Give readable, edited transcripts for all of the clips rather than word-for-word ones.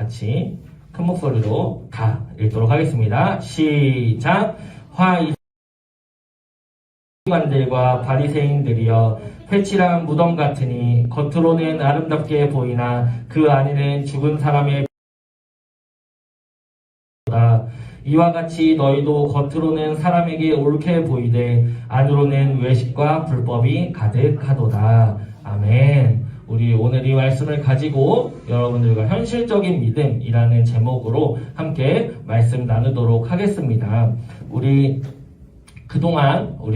같이 큰 목소리로 다 읽도록 하겠습니다. 시작. 관들과 바리새인들이여, 회칠한 무덤 같으니 겉으로는 아름답게 보이나 그 안에는 죽은 사람의 이와 같이 너희도 겉으로는 사람에게 옳게 보이되 안으로는 외식과 불법이 가득하도다. 아멘. 우리 오늘 이 말씀을 가지고 여러분들과 현실적인 믿음이라는 제목으로 함께 말씀 나누도록 하겠습니다. 우리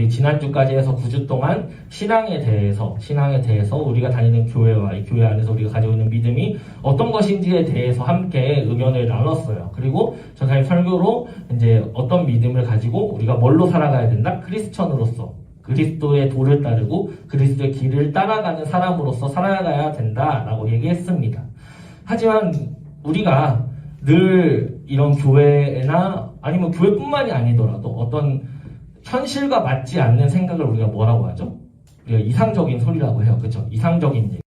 지난주까지 해서 9주 동안 신앙에 대해서 우리가 다니는 교회와 이 교회 안에서 우리가 가지고 있는 믿음이 어떤 것인지에 대해서 함께 의견을 나눴어요. 그리고 저희 설교로 이제 어떤 믿음을 가지고 우리가 뭘로 살아가야 된다? 크리스천으로서 그리스도의 도를 따르고 그리스도의 길을 따라가는 사람으로서 살아가야 된다라고 얘기했습니다. 하지만 우리가 늘 이런 교회나 아니면 교회뿐만이 아니더라도 어떤 현실과 맞지 않는 생각을 우리가 뭐라고 하죠? 우리가 이상적인 소리라고 해요. 그렇죠? 이상적인 얘기.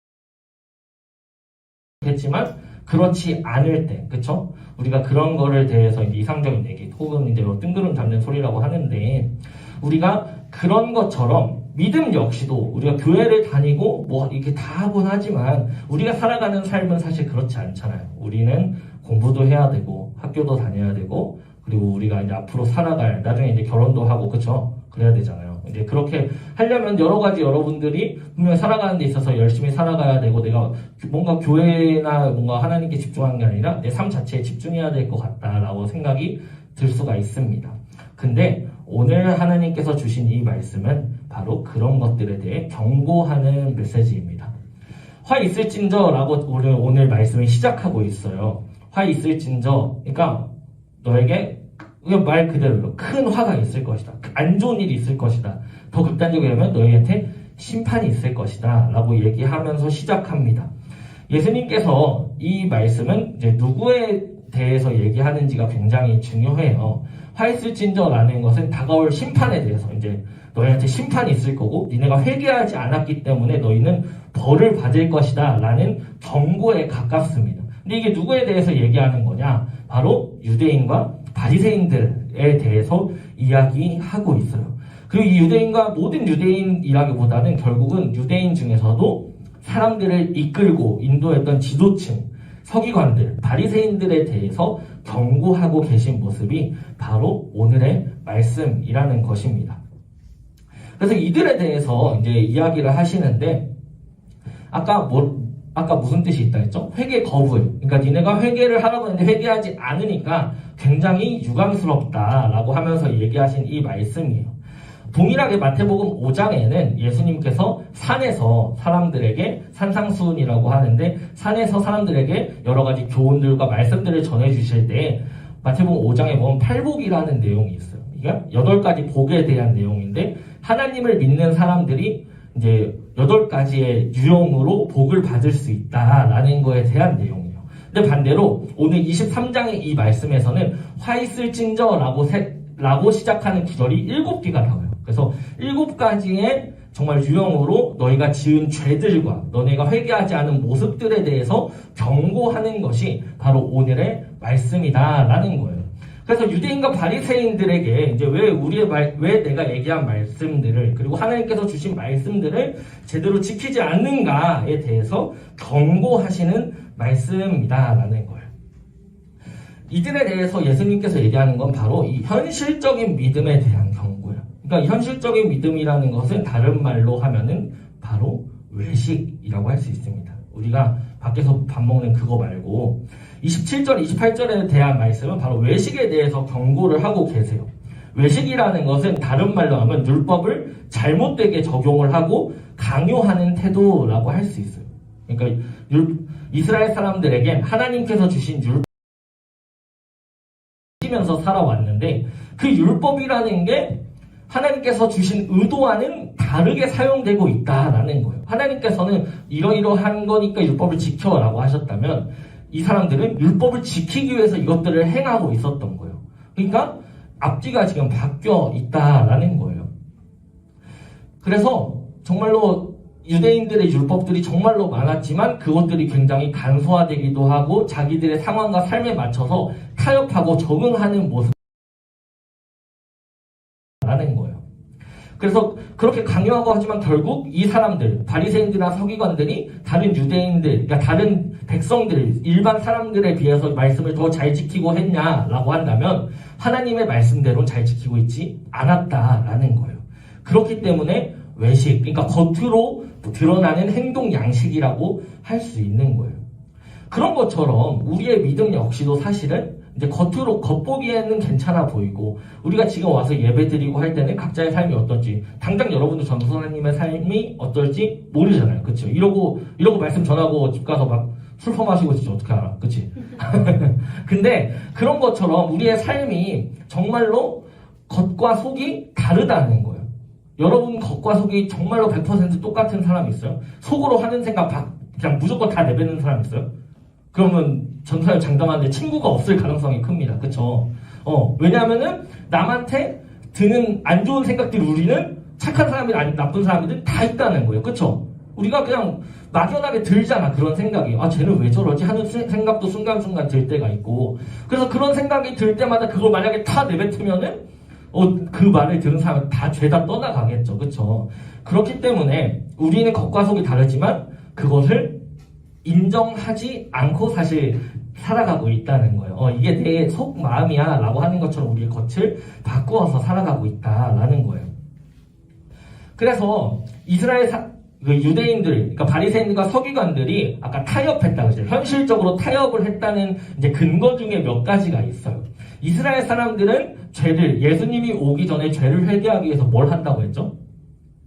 했지만 그렇지 않을 때, 그렇죠? 우리가 그런 거를 대해서 이제 이상적인 얘기, 혹은 이제 뜬구름 잡는 소리라고 하는데, 우리가 그런 것처럼 믿음 역시도 우리가 교회를 다니고 뭐 이렇게 다 하곤 하지만 우리가 살아가는 삶은 사실 그렇지 않잖아요. 우리는 공부도 해야 되고 학교도 다녀야 되고 그리고 우리가 이제 앞으로 살아갈, 나중에 이제 결혼도 하고, 그쵸? 그래야 되잖아요. 이제 그렇게 하려면 여러 가지 여러분들이 분명히 살아가는 데 있어서 열심히 살아가야 되고, 내가 뭔가 교회나 뭔가 하나님께 집중하는 게 아니라 내 삶 자체에 집중해야 될 것 같다라고 생각이 들 수가 있습니다. 근데 오늘 하나님께서 주신 이 말씀은 바로 그런 것들에 대해 경고하는 메시지입니다. 화 있을진저라고 오늘 말씀을 시작하고 있어요. 화 있을진저, 그러니까 너에게 말 그대로 큰 화가 있을 것이다. 안 좋은 일이 있을 것이다. 더 극단적으로 하면 너희한테 심판이 있을 것이다. 라고 얘기하면서 시작합니다. 예수님께서 이 말씀은 이제 누구에 대해서 얘기하는지가 굉장히 중요해요. 화 있을진저라는 것은 다가올 심판에 대해서 이제 너희한테 심판이 있을 거고 니네가 회개하지 않았기 때문에 너희는 벌을 받을 것이다. 라는 경고에 가깝습니다. 근데 이게 누구에 대해서 얘기하는 거냐? 바로 유대인과 바리새인들에 대해서 이야기하고 있어요. 그리고 이 유대인과 모든 유대인이라기보다는 결국은 유대인 중에서도 사람들을 이끌고 인도했던 지도층, 서기관들, 바리새인들에 대해서 경고하고 계신 모습이 바로 오늘의 말씀이라는 것입니다. 그래서 이들에 대해서 이제 이야기를 하시는데 아까 무슨 뜻이 있다 했죠? 회개 거부해. 그러니까 니네가 회개를 하라고 했는데 회개하지 않으니까 굉장히 유감스럽다라고 하면서 얘기하신 이 말씀이에요. 동일하게 마태복음 5장에는 예수님께서 산에서 사람들에게 산상수훈이라고 하는데 산에서 사람들에게 여러 가지 교훈들과 말씀들을 전해주실 때 마태복음 5장에 보면 팔복이라는 내용이 있어요. 이게 8가지 복에 대한 내용인데 하나님을 믿는 사람들이 이제 8가지의 유형으로 복을 받을 수 있다라는 거에 대한 내용이에요. 근데 반대로 오늘 23장의 이 말씀에서는 화 있을진저라고 시작하는 구절이 7개가 나와요. 그래서 7가지의 정말 유형으로 너희가 지은 죄들과 너네가 회개하지 않은 모습들에 대해서 경고하는 것이 바로 오늘의 말씀이다라는 거예요. 그래서 유대인과 바리새인들에게 이제 왜 내가 얘기한 말씀들을 그리고 하나님께서 주신 말씀들을 제대로 지키지 않는가에 대해서 경고하시는 말씀이다라는 거예요. 이들에 대해서 예수님께서 얘기하는 건 바로 이 현실적인 믿음에 대한 경고예요. 그러니까 이 현실적인 믿음이라는 것은 다른 말로 하면은 바로 외식이라고 할 수 있습니다. 우리가 밖에서 밥 먹는 그거 말고 27절, 28절에 대한 말씀은 바로 외식에 대해서 경고를 하고 계세요. 외식이라는 것은 다른 말로 하면 율법을 잘못되게 적용을 하고 강요하는 태도라고 할 수 있어요. 그러니까 이스라엘 사람들에겐 하나님께서 주신 율법 면서 살아왔는데 그 율법이라는 게 하나님께서 주신 의도와는 다르게 사용되고 있다라는 거예요. 하나님께서는 이러이러한 거니까 율법을 지켜라고 하셨다면 이 사람들은 율법을 지키기 위해서 이것들을 행하고 있었던 거예요. 그러니까 앞뒤가 지금 바뀌어 있다라는 거예요. 그래서 정말로 유대인들의 율법들이 정말로 많았지만 그것들이 굉장히 간소화되기도 하고 자기들의 상황과 삶에 맞춰서 타협하고 적응하는 모습을 하는 거예요. 그래서 그렇게 강요하고 하지만 결국 이 사람들, 바리새인들이나 서기관들이 다른 유대인들, 그러니까 다른 백성들, 일반 사람들에 비해서 말씀을 더 잘 지키고 했냐라고 한다면 하나님의 말씀대로 잘 지키고 있지 않았다라는 거예요. 그렇기 때문에 외식, 그러니까 겉으로 드러나는 행동 양식이라고 할 수 있는 거예요. 그런 것처럼 우리의 믿음 역시도 사실은 이제 겉으로 겉보기에는 괜찮아 보이고 우리가 지금 와서 예배드리고 할 때는 각자의 삶이 어떨지 당장 여러분도 전도사님의 삶이 어떨지 모르잖아요. 그렇죠? 이러고 말씀 전하고 집 가서 막 술 퍼마시고 진짜 어떻게 알아? 그치? 근데 그런 것처럼 우리의 삶이 정말로 겉과 속이 다르다는 거예요. 여러분 겉과 속이 정말로 100% 똑같은 사람이 있어요? 속으로 하는 생각 그냥 무조건 다 내뱉는 사람이 있어요? 그러면 전사를 장담하는데 친구가 없을 가능성이 큽니다. 그쵸? 왜냐하면은 남한테 드는 안 좋은 생각들이 우리는 착한 사람이든 아니면 나쁜 사람이든 다 있다는 거예요. 그쵸? 우리가 그냥 막연하게 들잖아. 그런 생각이. 아, 쟤는 왜 저러지? 하는 생각도 순간순간 들 때가 있고. 그래서 그런 생각이 들 때마다 그걸 만약에 다 내뱉으면은 그 말을 들은 사람은 다 죄다 떠나가겠죠. 그쵸? 그렇기 때문에 우리는 겉과 속이 다르지만 그것을 인정하지 않고 사실 살아가고 있다는 거예요. 이게 내 속마음이야 라고 하는 것처럼 우리의 겉을 바꾸어서 살아가고 있다라는 거예요. 그래서 이스라엘 유대인들, 그러니까 바리새인들과 서기관들이 아까 타협했다고 했어요. 현실적으로 타협을 했다는 이제 근거 중에 몇 가지가 있어요. 이스라엘 사람들은 예수님이 오기 전에 죄를 회개하기 위해서 뭘 한다고 했죠?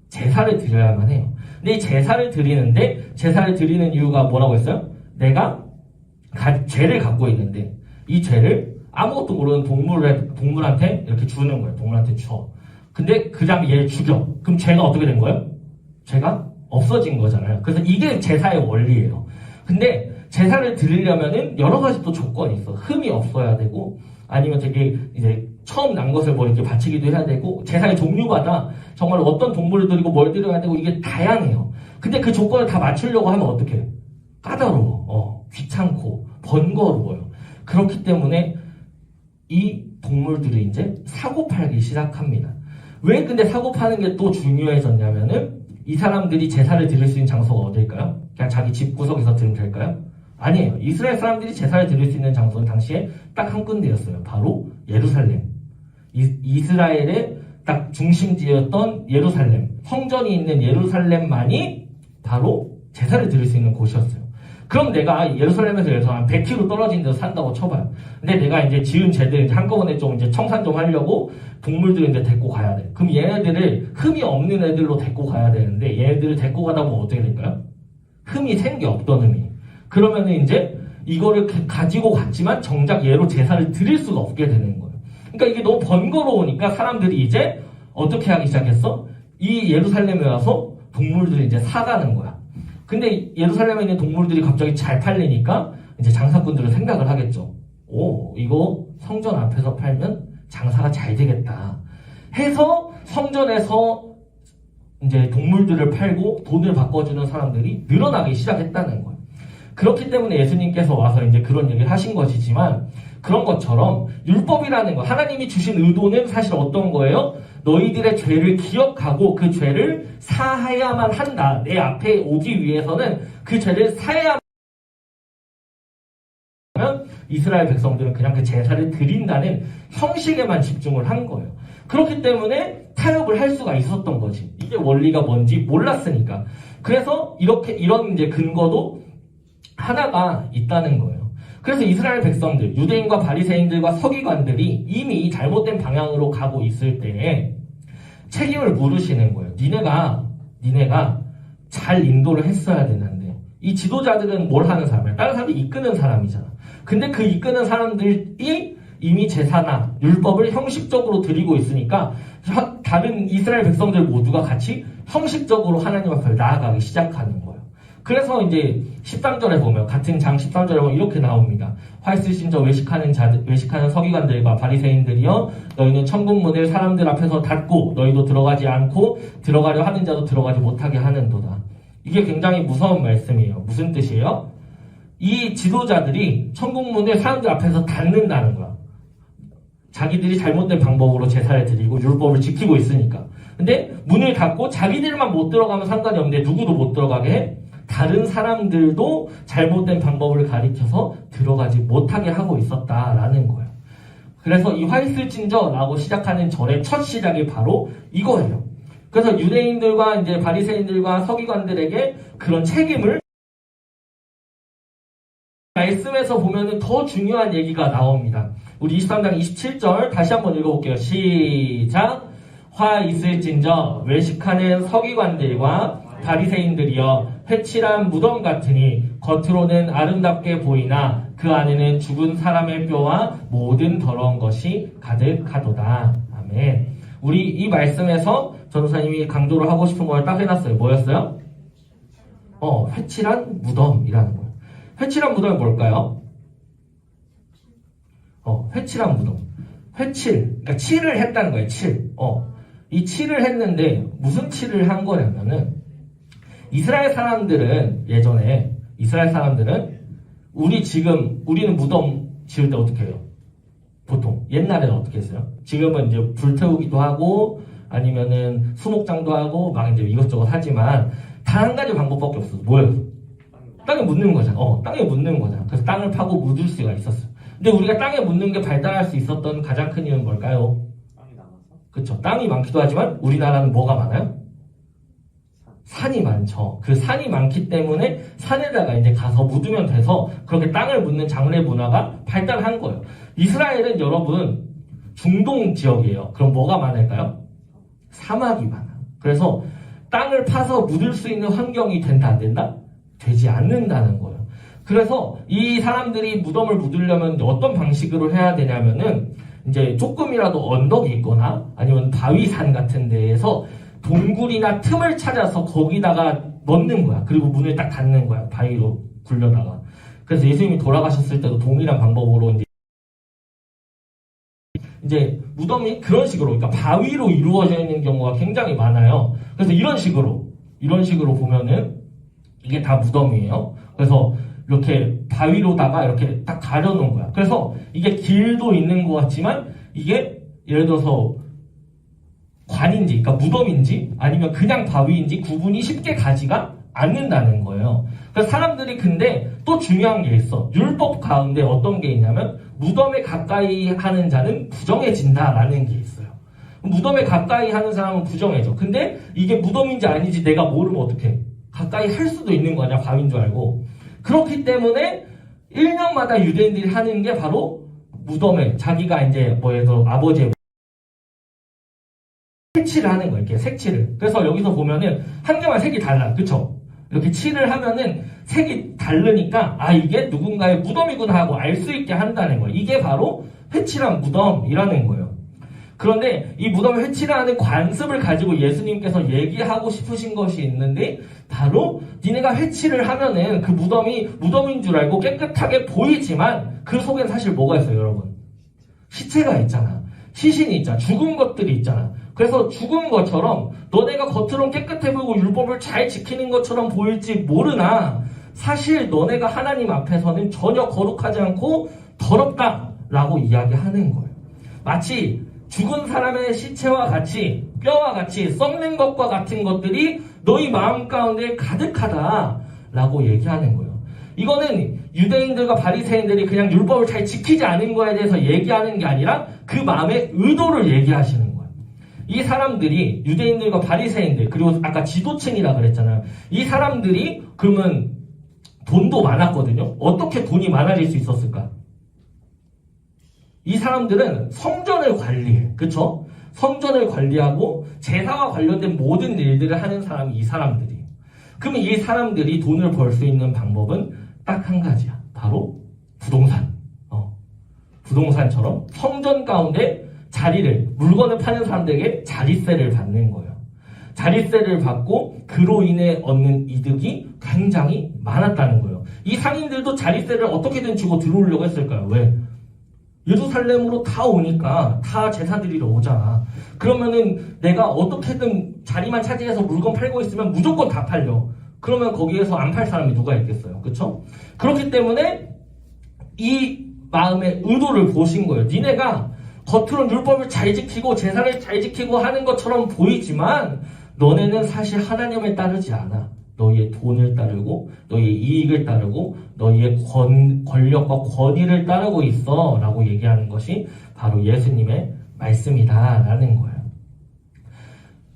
제사를 드려야만 해요. 근데 이 제사를 드리는 이유가 뭐라고 했어요? 내가 죄를 갖고 있는데 이 죄를 아무것도 모르는 동물한테 이렇게 주는 거예요. 동물한테 줘. 근데 그 다음에 얘를 죽여. 그럼 죄가 어떻게 된 거예요? 죄가 없어진 거잖아요. 그래서 이게 제사의 원리예요. 근데 제사를 드리려면은 여러 가지 또 조건이 있어. 흠이 없어야 되고 아니면 되게 이제 처음 난 것을 뭐 이렇게 바치기도 해야 되고 제사의 종류마다 정말 어떤 동물을 드리고 뭘 드려야 되고 이게 다양해요. 근데 그 조건을 다 맞추려고 하면 어떡해? 까다로워. 귀찮고 번거로워요. 그렇기 때문에 이 동물들이 이제 사고 팔기 시작합니다. 왜 근데 사고 파는 게 또 중요해졌냐면은 이 사람들이 제사를 드릴 수 있는 장소가 어딜까요? 그냥 자기 집 구석에서 드리면 될까요? 아니에요. 이스라엘 사람들이 제사를 드릴 수 있는 장소는 당시에 딱 한 군데였어요. 바로 예루살렘. 이스라엘의 딱 중심지였던 예루살렘. 성전이 있는 예루살렘만이 바로 제사를 드릴 수 있는 곳이었어요. 그럼 내가 예루살렘에서 한 100km 떨어진 데서 산다고 쳐봐요. 근데 내가 이제 지은 죄들 한꺼번에 좀 이제 청산 좀 하려고 동물들을 이제 데리고 가야 돼. 그럼 얘네들을 흠이 없는 애들로 데리고 가야 되는데 얘네들을 데리고 가다 보면 어떻게 될까요? 흠이 생겨, 없던 흠이. 그러면은 이제 이거를 가지고 갔지만 정작 얘로 제사를 드릴 수가 없게 되는 거예요. 그러니까 이게 너무 번거로우니까 사람들이 이제 어떻게 하기 시작했어? 이 예루살렘에 와서 동물들을 이제 사가는 거야. 근데 예루살렘에 있는 동물들이 갑자기 잘 팔리니까 이제 장사꾼들은 생각을 하겠죠. 이거 성전 앞에서 팔면 장사가 잘 되겠다. 해서 성전에서 이제 동물들을 팔고 돈을 바꿔주는 사람들이 늘어나기 시작했다는 거예요. 그렇기 때문에 예수님께서 와서 이제 그런 얘기를 하신 것이지만 그런 것처럼 율법이라는 거, 하나님이 주신 의도는 사실 어떤 거예요? 너희들의 죄를 기억하고 그 죄를 사해야만 한다. 내 앞에 오기 위해서는 그 죄를 사해야만 하면 이스라엘 백성들은 그냥 그 제사를 드린다는 형식에만 집중을 한 거예요. 그렇기 때문에 타협을 할 수가 있었던 거지. 이게 원리가 뭔지 몰랐으니까. 그래서 이런 이제 근거도 하나가 있다는 거예요. 그래서 이스라엘 백성들, 유대인과 바리새인들과 서기관들이 이미 잘못된 방향으로 가고 있을 때에 책임을 물으시는 거예요. 니네가 잘 인도를 했어야 되는데 이 지도자들은 뭘 하는 사람이야? 다른 사람들이 이끄는 사람이잖아. 근데 그 이끄는 사람들이 이미 제사나 율법을 형식적으로 드리고 있으니까 다른 이스라엘 백성들 모두가 같이 형식적으로 하나님 앞에 나아가기 시작하는 거예요. 그래서 이제 13절에 보면 같은 장 13절에 보면 이렇게 나옵니다. 화 있으신 저 외식하는 서기관들과 바리새인들이여 너희는 천국문을 사람들 앞에서 닫고 너희도 들어가지 않고 들어가려 하는 자도 들어가지 못하게 하는도다. 이게 굉장히 무서운 말씀이에요. 무슨 뜻이에요? 이 지도자들이 천국문을 사람들 앞에서 닫는다는 거야. 자기들이 잘못된 방법으로 제사를 드리고 율법을 지키고 있으니까. 근데 문을 닫고 자기들만 못 들어가면 상관이 없는데 누구도 못 들어가게 해? 다른 사람들도 잘못된 방법을 가리켜서 들어가지 못하게 하고 있었다라는 거예요. 그래서 이 화이슬진저라고 시작하는 절의 첫 시작이 바로 이거예요. 그래서 유대인들과 이제 바리새인들과 서기관들에게 그런 책임을 말씀에서 보면은 더 중요한 얘기가 나옵니다. 우리 23장 27절 다시 한번 읽어볼게요. 시작. 화 있을진저 외식하는 서기관들과 바리새인들이여 회칠한 무덤 같으니 겉으로는 아름답게 보이나 그 안에는 죽은 사람의 뼈와 모든 더러운 것이 가득하도다. 아멘. 우리 이 말씀에서 전도사님이 강조를 하고 싶은 걸 딱 해놨어요. 뭐였어요? 회칠한 무덤이라는 거예요. 회칠한 무덤이 뭘까요? 회칠한 무덤. 그러니까 칠을 했다는 거예요. 이 칠을 했는데 무슨 칠을 한 거냐면은 이스라엘 사람들은 예전에 우리는 무덤 지을 때 어떻게 해요? 보통 옛날에는 어떻게 했어요? 지금은 이제 불태우기도 하고 아니면은 수목장도 하고 막 이제 이것저것 하지만 단 한 가지 방법밖에 없어. 뭐예요? 땅에 묻는 거잖아. 땅에 묻는 거잖아. 그래서 땅을 파고 묻을 수가 있었어. 근데 우리가 땅에 묻는 게 발달할 수 있었던 가장 큰 이유는 뭘까요? 땅이 남아서? 그쵸. 땅이 많기도 하지만 우리나라는 뭐가 많아요? 산이 많죠. 그 산이 많기 때문에 산에다가 이제 가서 묻으면 돼서 그렇게 땅을 묻는 장례 문화가 발달한 거예요. 이스라엘은 여러분 중동 지역이에요. 그럼 뭐가 많을까요? 사막이 많아요. 그래서 땅을 파서 묻을 수 있는 환경이 된다 안 된다? 되지 않는다는 거예요. 그래서 이 사람들이 무덤을 묻으려면 어떤 방식으로 해야 되냐면은 이제 조금이라도 언덕이 있거나 아니면 바위산 같은 데에서 동굴이나 틈을 찾아서 거기다가 넣는 거야. 그리고 문을 딱 닫는 거야. 바위로 굴려다가. 그래서 예수님이 돌아가셨을 때도 동일한 방법으로 이제 무덤이 그런 식으로, 그러니까 바위로 이루어져 있는 경우가 굉장히 많아요. 그래서 이런 식으로 보면은 이게 다 무덤이에요. 그래서 이렇게 바위로다가 이렇게 딱 가려놓은 거야. 그래서 이게 길도 있는 것 같지만 이게 예를 들어서 관인지, 그러니까 무덤인지 아니면 그냥 바위인지 구분이 쉽게 가지가 않는다는 거예요. 그래서 사람들이 근데 또 중요한 게 있어. 율법 가운데 어떤 게 있냐면 무덤에 가까이 하는 자는 부정해진다라는 게 있어요. 무덤에 가까이 하는 사람은 부정해져. 근데 이게 무덤인지 아닌지 내가 모르면 어떡해? 가까이 할 수도 있는 거 아니야? 바위인 줄 알고. 그렇기 때문에 1년마다 유대인들이 하는 게 바로 무덤에 자기가 이제 예를 들어 아버지의 색칠을 하는 거예요. 이렇게 색칠을. 그래서 여기서 보면은 한 개만 색이 달라. 그쵸? 이렇게 칠을 하면은 색이 다르니까 이게 누군가의 무덤이구나 하고 알 수 있게 한다는 거예요. 이게 바로 회칠한 무덤이라는 거예요. 그런데 이 무덤을 회칠하는 관습을 가지고 예수님께서 얘기하고 싶으신 것이 있는데 바로 니네가 회칠을 하면은 그 무덤이 무덤인 줄 알고 깨끗하게 보이지만 그 속엔 사실 뭐가 있어요, 여러분? 시체가 있잖아. 시신이 있잖아. 죽은 것들이 있잖아. 그래서 죽은 것처럼 너네가 겉으로는 깨끗해 보이고 율법을 잘 지키는 것처럼 보일지 모르나 사실 너네가 하나님 앞에서는 전혀 거룩하지 않고 더럽다라고 이야기하는 거예요. 마치 죽은 사람의 시체와 같이 뼈와 같이 썩는 것과 같은 것들이 너희 마음 가운데 가득하다라고 얘기하는 거예요. 이거는 유대인들과 바리새인들이 그냥 율법을 잘 지키지 않은 거에 대해서 얘기하는 게 아니라 그 마음의 의도를 얘기하시는 거예요. 이 사람들이 유대인들과 바리새인들 그리고 아까 지도층이라 그랬잖아요. 이 사람들이 그러면 돈도 많았거든요. 어떻게 돈이 많아질 수 있었을까? 이 사람들은 성전을 관리해. 그쵸? 성전을 관리하고 제사와 관련된 모든 일들을 하는 사람이 이 사람들이에요. 그러면 이 사람들이 돈을 벌 수 있는 방법은 딱 한 가지야. 바로 부동산. 부동산처럼 성전 가운데 물건을 파는 사람들에게 자리세를 받는 거예요. 자리세를 받고 그로 인해 얻는 이득이 굉장히 많았다는 거예요. 이 상인들도 자리세를 어떻게든 주고 들어오려고 했을까요? 왜? 예루살렘으로 다 오니까 다 제사 드리러 오잖아. 그러면은 내가 어떻게든 자리만 차지해서 물건 팔고 있으면 무조건 다 팔려. 그러면 거기에서 안 팔 사람이 누가 있겠어요? 그쵸? 그렇기 때문에 이 마음의 의도를 보신 거예요. 니네가 겉으로는 율법을 잘 지키고 제사를 잘 지키고 하는 것처럼 보이지만 너네는 사실 하나님을 따르지 않아. 너희의 돈을 따르고 너희의 이익을 따르고 너희의 권력과 권위를 따르고 있어 라고 얘기하는 것이 바로 예수님의 말씀이다 라는 거예요.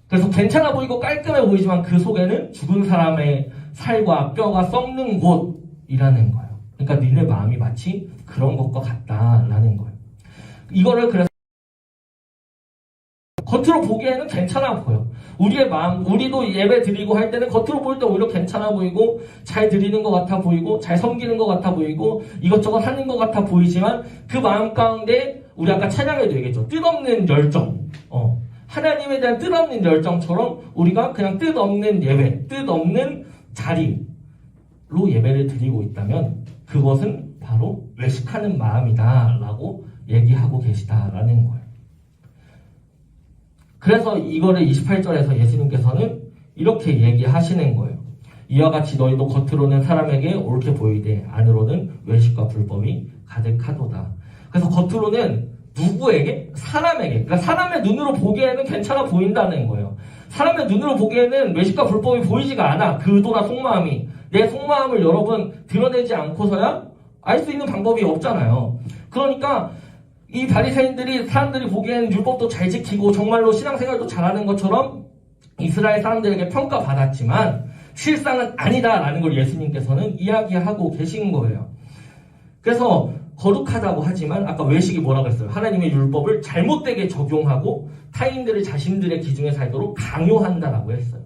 그래서 괜찮아 보이고 깔끔해 보이지만 그 속에는 죽은 사람의 살과 뼈가 썩는 곳이라는 거예요. 그러니까 니네 마음이 마치 그런 것과 같다라는 거예요. 이거를 그래서 겉으로 보기에는 괜찮아 보여. 우리의 마음, 우리도 예배 드리고 할 때는 겉으로 볼 때 오히려 괜찮아 보이고 잘 드리는 것 같아 보이고 잘 섬기는 것 같아 보이고 이것저것 하는 것 같아 보이지만 그 마음 가운데 우리 아까 찬양에도 얘기했죠. 뜻없는 열정. 하나님에 대한 뜻없는 열정처럼 우리가 그냥 뜻없는 예배, 뜻없는 자리로 예배를 드리고 있다면 그것은 바로 외식하는 마음이다라고 얘기하고 계시다라는 거예요. 그래서 이거를 28절에서 예수님께서는 이렇게 얘기하시는 거예요. 이와 같이 너희도 겉으로는 사람에게 옳게 보이되 안으로는 외식과 불법이 가득하도다. 그래서 겉으로는 누구에게? 사람에게. 그러니까 사람의 눈으로 보기에는 괜찮아 보인다는 거예요. 사람의 눈으로 보기에는 외식과 불법이 보이지가 않아. 그 의도나 속마음이. 내 속마음을 여러분 드러내지 않고서야 알 수 있는 방법이 없잖아요. 그러니까 이 바리새인들이 사람들이 보기에는 율법도 잘 지키고 정말로 신앙생활도 잘하는 것처럼 이스라엘 사람들에게 평가받았지만 실상은 아니다라는 걸 예수님께서는 이야기하고 계신 거예요. 그래서 거룩하다고 하지만 아까 외식이 뭐라고 했어요? 하나님의 율법을 잘못되게 적용하고 타인들을 자신들의 기준에 살도록 강요한다라고 했어요.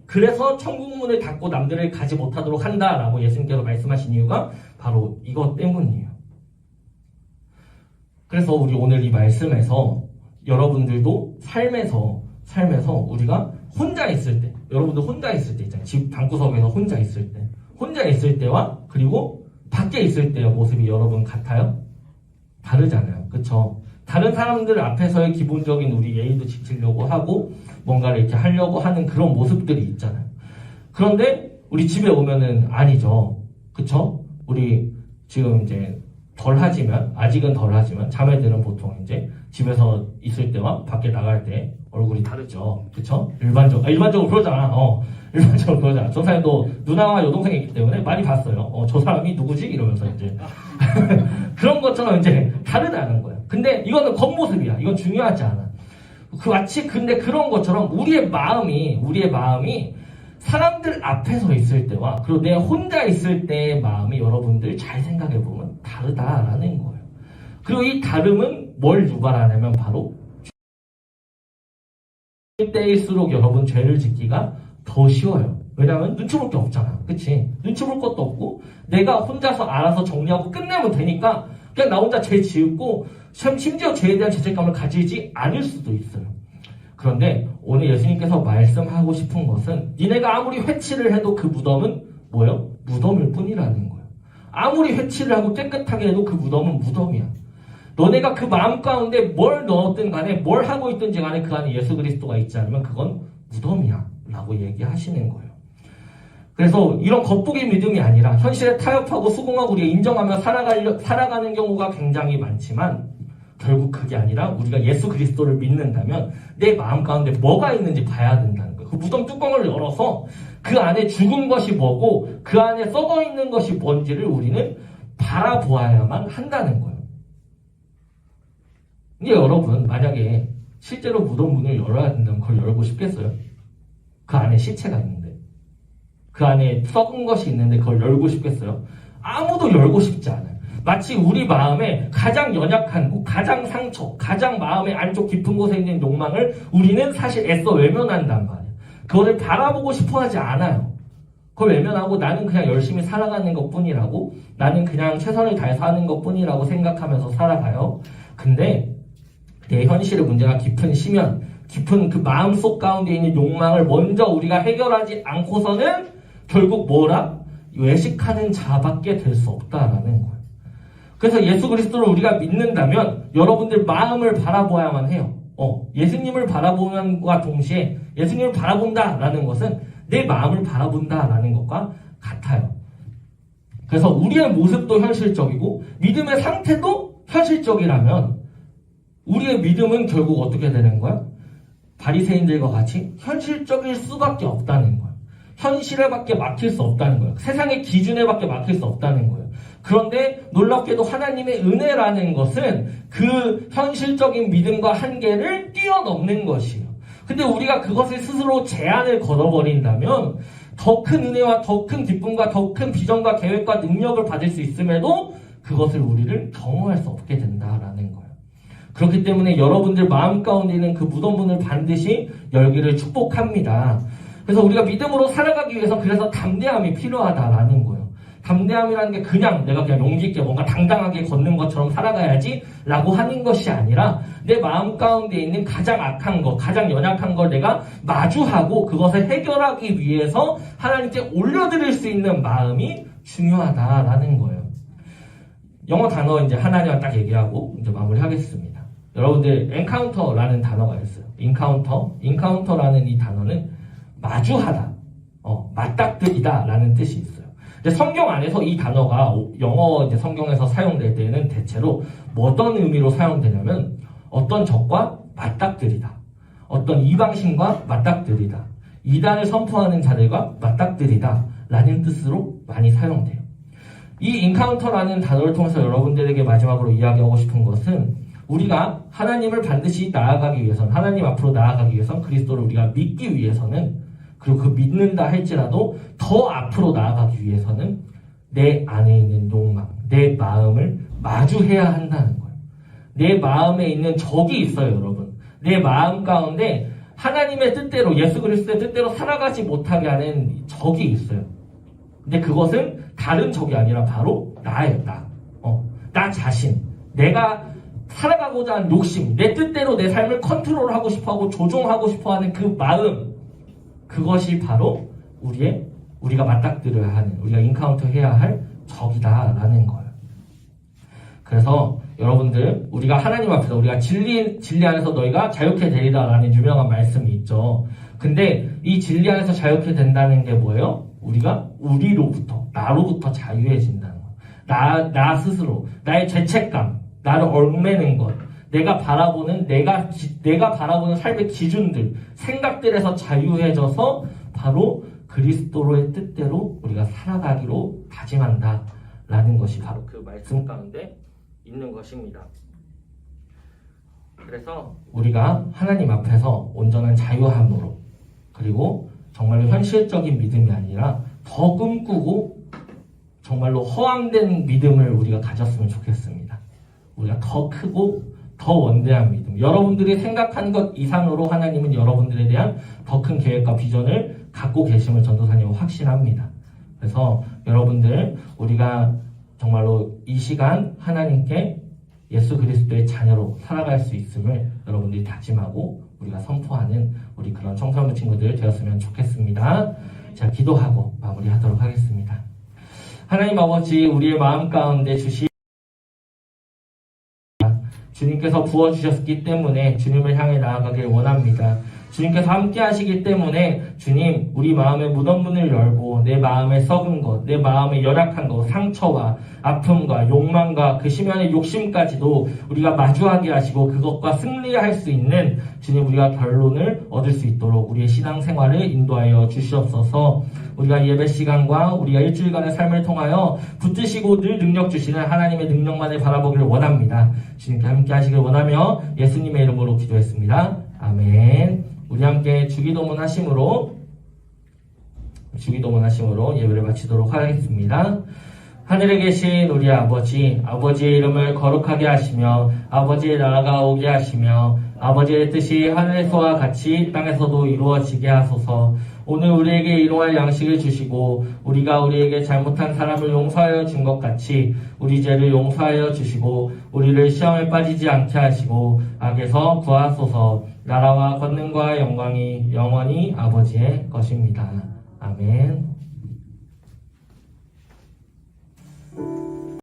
그래서 천국문을 닫고 남들을 가지 못하도록 한다라고 예수님께서 말씀하신 이유가 바로 이것 때문이에요. 그래서 우리 오늘 이 말씀에서 여러분들도 삶에서 우리가 혼자 있을 때, 여러분들 혼자 있을 때 있잖아요. 집 방구석에서 혼자 있을 때와 그리고 밖에 있을 때의 모습이 여러분 같아요? 다르잖아요. 그쵸? 다른 사람들 앞에서의 기본적인 우리 예의도 지키려고 하고 뭔가를 이렇게 하려고 하는 그런 모습들이 있잖아요. 그런데 우리 집에 오면은 아니죠. 그쵸? 우리 지금 이제 아직은 덜 하지만 자매들은 보통 이제 집에서 있을 때와 밖에 나갈 때 얼굴이 다르죠. 그쵸? 일반적으로 그러잖아. 일반적으로 그러잖아. 저 사람도 누나와 여동생이 있기 때문에 많이 봤어요. 저 사람이 누구지? 이러면서 이제. 그런 것처럼 이제 다르다는 거예요. 근데 이거는 겉모습이야. 이건 중요하지 않아. 근데 그런 것처럼 우리의 마음이 사람들 앞에서 있을 때와 그리고 내 혼자 있을 때의 마음이 여러분들 잘 생각해보면 다르다라는 거예요. 그리고 이 다름은 뭘 유발하냐면 바로 때일수록 여러분 죄를 짓기가 더 쉬워요. 왜냐하면 눈치 볼 게 없잖아. 그치? 눈치 볼 것도 없고 내가 혼자서 알아서 정리하고 끝내면 되니까 그냥 나 혼자 죄 지었고 심지어 죄에 대한 죄책감을 가지지 않을 수도 있어요. 그런데 오늘 예수님께서 말씀하고 싶은 것은 니네가 아무리 회치를 해도 그 무덤은 뭐예요? 무덤일 뿐이라는 거예요. 아무리 회치를 하고 깨끗하게 해도 그 무덤은 무덤이야. 너네가 그 마음 가운데 뭘 넣었든 간에 뭘 하고 있든지 간에 그 안에 예수 그리스도가 있지 않으면 그건 무덤이야 라고 얘기하시는 거예요. 그래서 이런 겉보기 믿음이 아니라 현실에 타협하고 수긍하고 우리가 인정하며 살아가는 경우가 굉장히 많지만 결국 그게 아니라 우리가 예수 그리스도를 믿는다면 내 마음 가운데 뭐가 있는지 봐야 된다는 거예요. 그 무덤 뚜껑을 열어서 그 안에 죽은 것이 뭐고 그 안에 썩어 있는 것이 뭔지를 우리는 바라보아야만 한다는 거예요. 근데 여러분 만약에 실제로 무덤 문을 열어야 된다면 그걸 열고 싶겠어요? 그 안에 시체가 있는데 그 안에 썩은 것이 있는데 그걸 열고 싶겠어요? 아무도 열고 싶지 않아요. 마치 우리 마음에 가장 연약한 곳, 가장 상처, 가장 마음의 안쪽 깊은 곳에 있는 욕망을 우리는 사실 애써 외면한단 말이에요. 그거를 바라보고 싶어 하지 않아요. 그걸 외면하고 나는 그냥 열심히 살아가는 것 뿐이라고, 나는 그냥 최선을 다해서 하는 것 뿐이라고 생각하면서 살아가요. 근데 내 현실의 문제가 깊은 심연, 깊은 그 마음속 가운데 있는 욕망을 먼저 우리가 해결하지 않고서는 결국 외식하는 자밖에 될 수 없다라는 거예요. 그래서 예수 그리스도를 우리가 믿는다면 여러분들 마음을 바라보아야만 해요. 예수님을 바라보면과 동시에 예수님을 바라본다라는 것은 내 마음을 바라본다라는 것과 같아요. 그래서 우리의 모습도 현실적이고 믿음의 상태도 현실적이라면 우리의 믿음은 결국 어떻게 되는 거야? 바리새인들과 같이 현실적일 수밖에 없다는 거예요. 현실에 밖에 막힐 수 없다는 거예요. 세상의 기준에 밖에 막힐 수 없다는 거예요. 그런데 놀랍게도 하나님의 은혜라는 것은 그 현실적인 믿음과 한계를 뛰어넘는 것이에요. 근데 우리가 그것을 스스로 제한을 걸어버린다면 더 큰 은혜와 더 큰 기쁨과 더 큰 비전과 계획과 능력을 받을 수 있음에도 그것을 우리를 경험할 수 없게 된다라는 거예요. 그렇기 때문에 여러분들 마음 가운데 있는 그 무덤문을 반드시 열기를 축복합니다. 그래서 우리가 믿음으로 살아가기 위해서 그래서 담대함이 필요하다라는 거예요. 담대함이라는 게 내가 그냥 용기 있게 뭔가 당당하게 걷는 것처럼 살아가야지 라고 하는 것이 아니라 내 마음 가운데 있는 가장 악한 것, 가장 연약한 걸 내가 마주하고 그것을 해결하기 위해서 하나님께 올려드릴 수 있는 마음이 중요하다라는 거예요. 영어 단어 이제 하나님과 딱 얘기하고 이제 마무리하겠습니다. 여러분들 엔카운터라는 단어가 있어요. 인카운터라는 이 단어는 마주하다, 맞닥뜨리다 라는 뜻이 있어요. 근데 성경 안에서 이 단어가 영어 이제 성경에서 사용될 때는 대체로 어떤 의미로 사용되냐면 어떤 적과 맞닥뜨리다, 어떤 이방신과 맞닥뜨리다, 이단을 선포하는 자들과 맞닥뜨리다 라는 뜻으로 많이 사용돼요. 이 인카운터라는 단어를 통해서 여러분들에게 마지막으로 이야기하고 싶은 것은 우리가 하나님을 반드시 나아가기 위해서는, 하나님 앞으로 나아가기 위해서는, 그리스도를 우리가 믿기 위해서는, 그리고 그 믿는다 할지라도 더 앞으로 나아가기 위해서는 내 안에 있는 욕망, 내 마음을 마주해야 한다는 거예요. 내 마음에 있는 적이 있어요, 여러분. 내 마음 가운데 하나님의 뜻대로, 예수 그리스도의 뜻대로 살아가지 못하게 하는 적이 있어요. 근데 그것은 다른 적이 아니라 바로 나예요, 나 자신. 내가 살아가고자 하는 욕심, 내 뜻대로 내 삶을 컨트롤하고 싶어하고 조종하고 싶어하는 그 마음, 그것이 바로 우리가 맞닥뜨려야 하는, 우리가 인카운터 해야 할 적이다라는 거예요. 그래서 여러분들, 우리가 하나님 앞에서 우리가 진리 안에서 너희가 자유케 되리라라는 유명한 말씀이 있죠. 근데 이 진리 안에서 자유케 된다는 게 뭐예요? 우리가 나로부터 자유해진다는 거예요. 나 스스로, 나의 죄책감, 나를 얽매는 것, 내가 바라보는 삶의 기준들, 생각들에서 자유해져서 바로 그리스도의 뜻대로 우리가 살아가기로 다짐한다라는 것이 바로 그 말씀 가운데 있는 것입니다. 그래서 우리가 하나님 앞에서 온전한 자유함으로, 그리고 정말로 현실적인 믿음이 아니라 더 꿈꾸고 정말로 허황된 믿음을 우리가 가졌으면 좋겠습니다. 우리가 더 크고 더 원대한 믿음, 여러분들이 생각하는 것 이상으로 하나님은 여러분들에 대한 더 큰 계획과 비전을 갖고 계심을 전도사님은 확신합니다. 그래서 여러분들, 우리가 정말로 이 시간 하나님께 예수 그리스도의 자녀로 살아갈 수 있음을 여러분들이 다짐하고 우리가 선포하는 우리 그런 청소년 친구들 되었으면 좋겠습니다. 자, 기도하고 마무리하도록 하겠습니다. 하나님 아버지, 우리의 마음 가운데 주님께서 부어주셨기 때문에 주님을 향해 나아가길 원합니다. 주님께서 함께 하시기 때문에 주님, 우리 마음의 무덤문을 열고 내 마음에 썩은 것, 내 마음에 연약한 것, 상처와 아픔과 욕망과 그 심연의 욕심까지도 우리가 마주하게 하시고 그것과 승리할 수 있는 주님, 우리가 결론을 얻을 수 있도록 우리의 신앙생활을 인도하여 주시옵소서. 우리가 예배 시간과 우리가 일주일간의 삶을 통하여 붙드시고 늘 능력 주시는 하나님의 능력만을 바라보기를 원합니다. 주님께 함께 하시길 원하며 예수님의 이름으로 기도했습니다. 아멘. 우리 함께 주기도문 하심으로 예배를 마치도록 하겠습니다. 하늘에 계신 우리 아버지, 아버지의 이름을 거룩하게 하시며 아버지의 나라가 오게 하시며 아버지의 뜻이 하늘에서와 같이 땅에서도 이루어지게 하소서. 오늘 우리에게 일용할 양식을 주시고 우리가 우리에게 잘못한 사람을 용서하여 준 것 같이 우리 죄를 용서하여 주시고 우리를 시험에 빠지지 않게 하시고 악에서 구하소서. 나라와 권능과 영광이 영원히 아버지의 것입니다. 아멘.